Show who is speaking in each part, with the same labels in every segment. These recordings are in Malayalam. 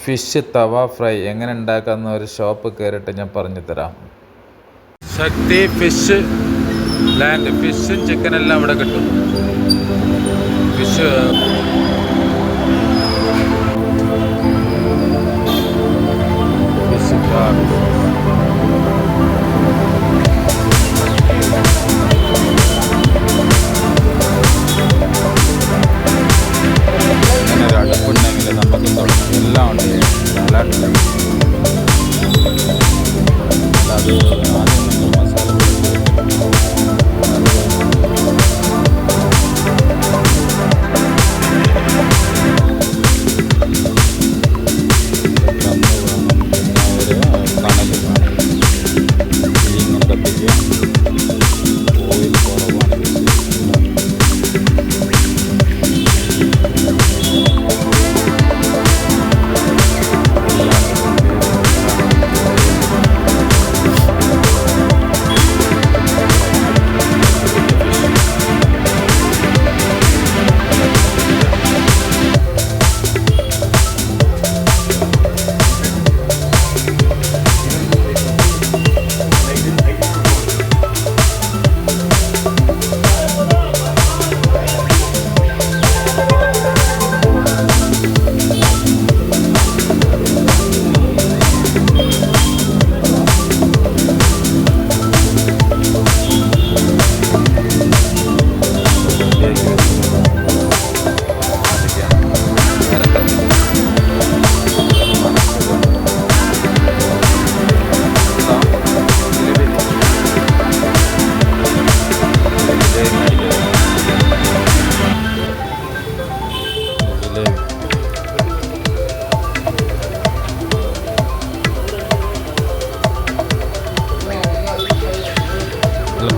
Speaker 1: ഫിഷ് തവ ഫ്രൈ എങ്ങനെ ഉണ്ടാക്കാമെന്ന ഒരു ഷോപ്പ് കയറിയിട്ട് ഞാൻ പറഞ്ഞു തരാം. ശക്തി ഫിഷ് ലാൻഡ്. ഫിഷും ചിക്കനെല്ലാം ഇവിടെ കിട്ടും. ഫിഷ് അടുപ്പുണ്ടെങ്കിൽ നമുക്ക് തുടങ്ങാം. എല്ലാം ഉണ്ട്. അത് ആദ്യം മസാല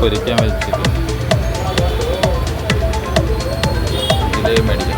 Speaker 1: പൊരിക്കാൻ വെച്ചിട്ട് ജിലേബി മേടിക്കാം.